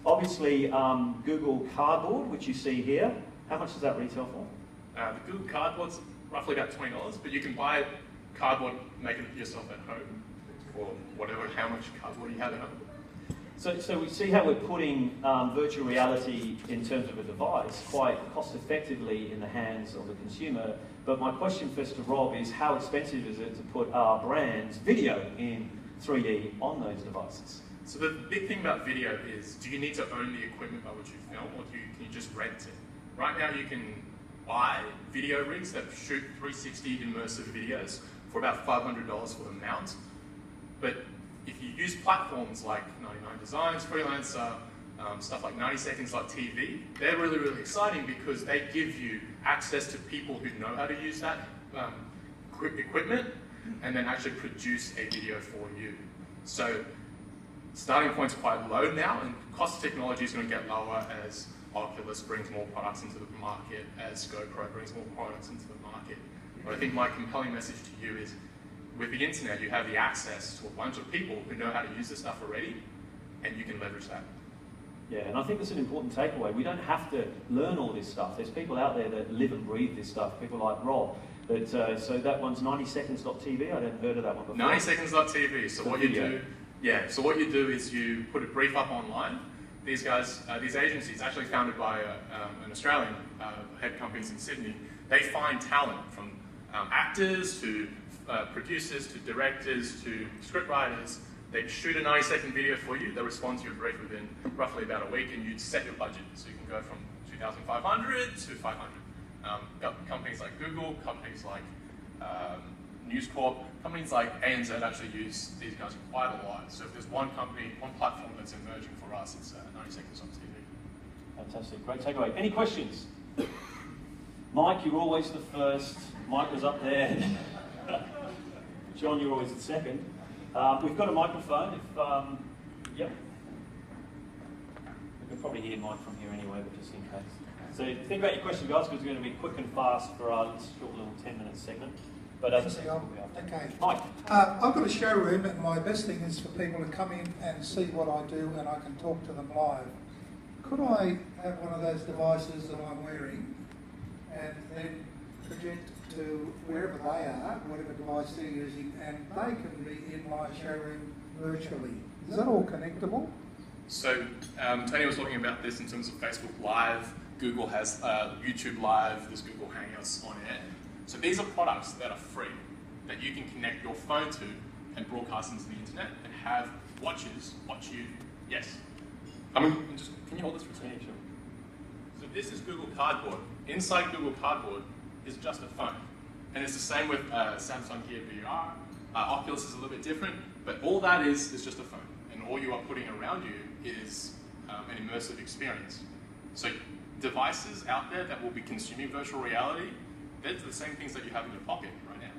Obviously, Google Cardboard, which you see here. How much does that retail for? The Google Cardboard's roughly about $20, but you can buy cardboard, make it yourself at home, or whatever, how much cardboard you have at home. So we see how we're putting virtual reality in terms of a device quite cost effectively in the hands of the consumer. But my question first to Rob is, how expensive is it to put our brand's video in 3D on those devices? So the big thing about video is, do you need to own the equipment by which you film, or can you just rent it? Right now you can buy video rigs that shoot 360 immersive videos for about $500 for the mount. But if you use platforms like 99 Designs, Freelancer, stuff like 90seconds.tv, they're really, really exciting because they give you access to people who know how to use that equipment and then actually produce a video for you. So starting point's quite low now, and cost of technology is going to get lower as Oculus brings more products into the market, as GoPro brings more products into the market. But I think my compelling message to you is, with the internet, you have the access to a bunch of people who know how to use this stuff already, and you can leverage that. Yeah, and I think that's an important takeaway. We don't have to learn all this stuff. There's people out there that live and breathe this stuff, people like Rob. But, so that one's 90seconds.tv, I hadn't heard of that one before. 90seconds.tv, so what you do, so what you do is you put a brief up online. These guys, these agencies, actually founded by an Australian head companies in Sydney, they find talent from actors to producers to directors to scriptwriters. They shoot a 90-second video for you. They respond to your brief within roughly about a week, and you set your budget. So you can go from 2,500 to 500. Companies like Google, companies like News Corp, companies like ANZ actually use these guys quite a lot. So if there's one company, one platform that's emerging for us, it's 90seconds on TV. Fantastic, great takeaway. Any questions? Mike, you're always the first. Mike was up there. John, you're always the second. We've got a microphone. If yep. We can probably hear Mike from here anyway, but just in case. So think about your question, guys, because we're going to be quick and fast for our short little 10-minute segment. But okay. Mike. I've got a showroom, and my best thing is for people to come in and see what I do, and I can talk to them live. Could I have one of those devices that I'm wearing and then project to wherever they are, whatever device they're using, and they can be in my showroom virtually? Is that all connectable? So Tony was talking about this in terms of Facebook Live. Google has YouTube Live, there's Google Hangouts on air. So these are products that are free, that you can connect your phone to and broadcast into the internet and have watchers watch you. Yes? Can you hold this for a second? Sure. So this is Google Cardboard. Inside Google Cardboard is just a phone. And it's the same with Samsung Gear VR. Oculus is a little bit different, but all that is just a phone. And all you are putting around you is an immersive experience. So devices out there that will be consuming virtual reality, they're the same things that you have in your pocket right now.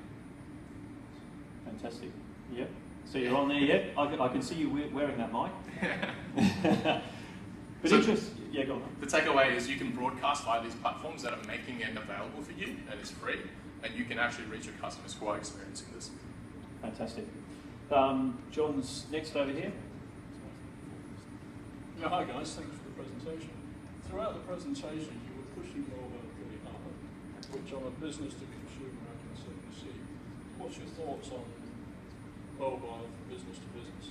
Fantastic. Yep. So you're on there, yep. I can see you wearing that, Mike. But so yeah, go on. The takeaway is you can broadcast via these platforms that are making it available for you, and it's free, and you can actually reach your customers who are experiencing this. Fantastic. John's next over here. Yeah, hi guys, thanks for the presentation. Throughout the presentation, you were pushing mobile pretty hard, which on a business to consumer I can certainly see. What's your thoughts on mobile from business to business?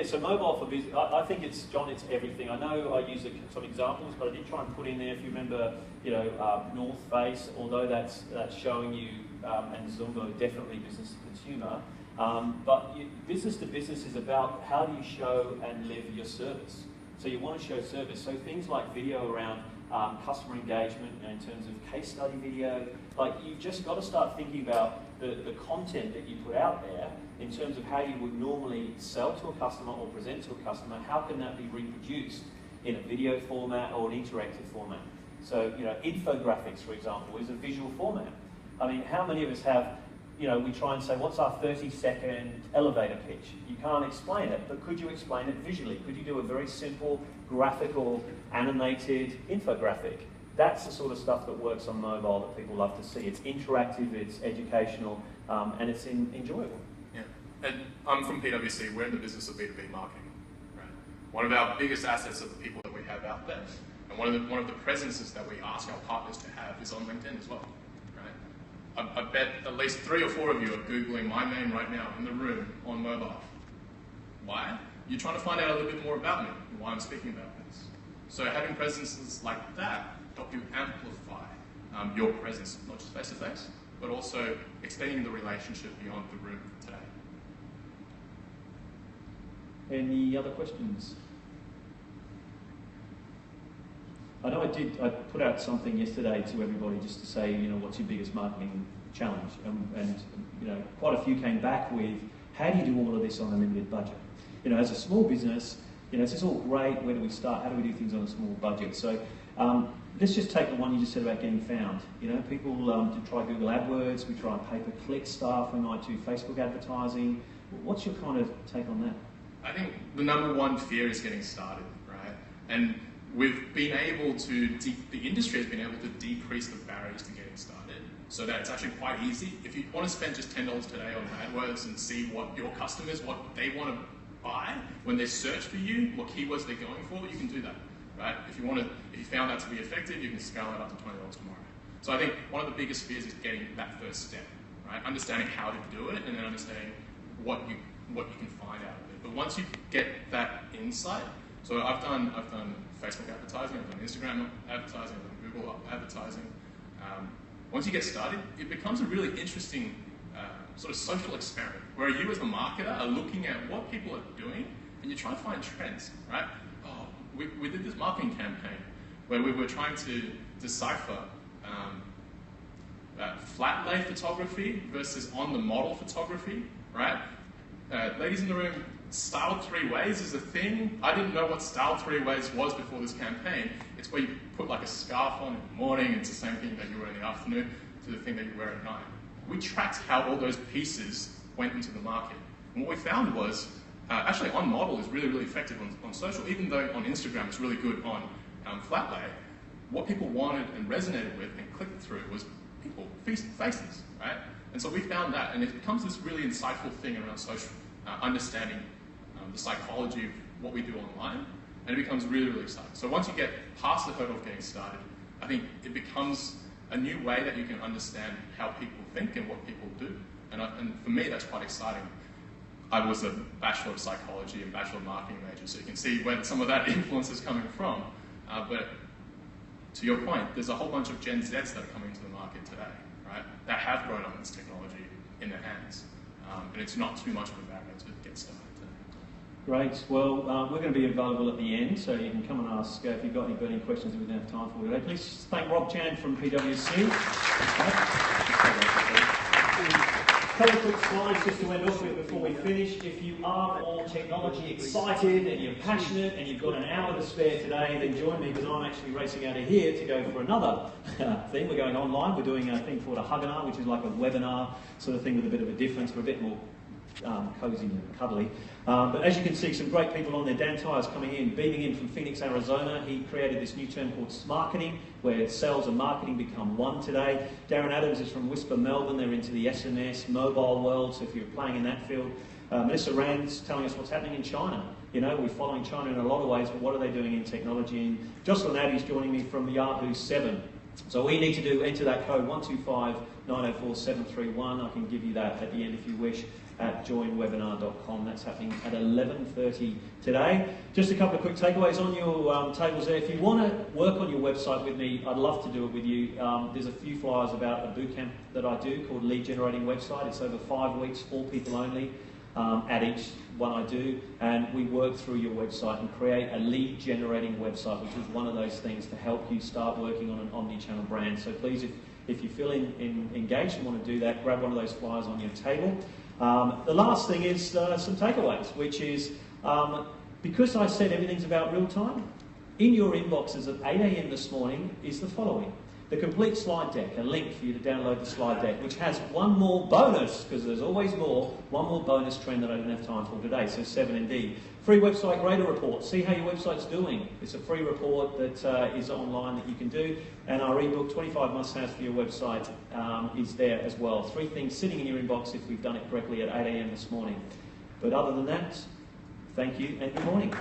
So mobile for business, I think it's, John, it's everything. I know I used some examples, but I did try and put in there, if you remember, North Face, although that's showing you, and Zumba, definitely business to consumer. But business to business is about how do you show and live your service. So you want to show service. So things like video around customer engagement, in terms of case study video, like you've just got to start thinking about the content that you put out there in terms of how you would normally sell to a customer or present to a customer. How can that be reproduced in a video format or an interactive format? So, infographics, for example, is a visual format. I mean, how many of us have, we try and say, what's our 30-second elevator pitch? You can't explain it, but could you explain it visually? Could you do a very simple, graphical, animated infographic? That's the sort of stuff that works on mobile that people love to see. It's interactive, it's educational, and it's enjoyable. Yeah. And I'm from PwC, we're in the business of B2B marketing. Right? One of our biggest assets are the people that we have out there. And one of the presences that we ask our partners to have is on LinkedIn as well. Right? I bet at least 3 or 4 of you are Googling my name right now in the room on mobile. Why? You're trying to find out a little bit more about me and why I'm speaking about this. So having presences like that help you amplify your presence, not just face-to-face, but also extending the relationship beyond the room today. Any other questions? I know I put out something yesterday to everybody just to say, what's your biggest marketing challenge? And quite a few came back with, how do you do all of this on a limited budget? As a small business, this is all great. Where do we start? How do we do things on a small budget? So let's just take the one you just said about getting found. People try Google AdWords, we try pay-per-click stuff, we might do Facebook advertising. What's your kind of take on that? I think the number one fear is getting started, right? And we've been able to, the industry has been able to decrease the barriers to getting started so that it's actually quite easy. If you want to spend just $10 today on AdWords and see what your customers, what they want to buy, when they search for you, what keywords they're going for, you can do that, right? If you found that to be effective, you can scale that up to $20 tomorrow. So I think one of the biggest fears is getting that first step, right? Understanding how to do it and then understanding what you can find out of it. But once you get that insight, so I've done Facebook advertising, I've done Instagram advertising, I've done Google advertising. Once you get started, it becomes a really interesting sort of social experiment where you as a marketer are looking at what people are doing and you're trying to find trends, right? Oh, we did this marketing campaign where we were trying to decipher flat lay photography versus on the model photography, right? Ladies in the room, styled 3 ways is a thing. I didn't know what styled 3 ways was before this campaign. It's where you put like a scarf on in the morning, it's the same thing that you wear in the afternoon to the thing that you wear at night. We tracked how all those pieces went into the market. And what we found was, actually on model is really, really effective on social, even though on Instagram it's really good on flat lay. What people wanted and resonated with and clicked through was people, faces, right? And so we found that, and it becomes this really insightful thing around social, understanding the psychology of what we do online, and it becomes really, really exciting. So once you get past the hurdle of getting started, I think it becomes a new way that you can understand how people think and what people do. And for me, that's quite exciting. I was a Bachelor of Psychology and Bachelor of Marketing major, so you can see where some of that influence is coming from. But to your point, there's a whole bunch of Gen Zs that are coming to the market today, right, that have grown up with this technology in their hands. And it's not too much of a barrier to get started. Great. Well, we're going to be available at the end, so you can come and ask if you've got any burning questions that we don't have time for today. Please thank Rob Chan from PwC. A couple of quick slides just to end off with before we finish. If you are all technology excited and you're passionate and you've got an hour to spare today, then join me because I'm actually racing out of here to go for another thing. We're going online. We're doing a thing called a Huginar, which is like a webinar sort of thing with a bit of a difference. We're a bit more cozy and cuddly. But as you can see, some great people on there. Dan Tyer's coming in, beaming in from Phoenix, Arizona. He created this new term called smarketing, where sales and marketing become one today. Darren Adams is from Whisper, Melbourne. They're into the SMS, mobile world, so if you're playing in that field. Melissa Rand's telling us what's happening in China. We're following China in a lot of ways, but what are they doing in technology? And Jocelyn Addy's joining me from Yahoo 7. So all you need to do, enter that code 125904731. I can give you that at the end if you wish, at joinwebinar.com. That's happening at 11:30 today. Just a couple of quick takeaways on your tables there. If you want to work on your website with me, I'd love to do it with you. There's a few flyers about a bootcamp that I do called Lead Generating Website. It's over 5 weeks, 4 people only at each one I do, and we work through your website and create a lead generating website, which is one of those things to help you start working on an omni-channel brand. So please, if you feel engaged and want to do that, grab one of those flyers on your table. The last thing is some takeaways, which is because I said everything's about real time, in your inboxes at 8 a.m. this morning is the following. the complete slide deck, a link for you to download the slide deck, which has one more bonus, because there's always more, one more bonus trend that I don't have time for today, so 7 indeed. Free website grader report. See how your website's doing. It's a free report that is online that you can do. And our ebook, 25 must-haves for your website, is there as well. 3 things sitting in your inbox if we've done it correctly at 8 a.m. this morning. But other than that, thank you and good morning.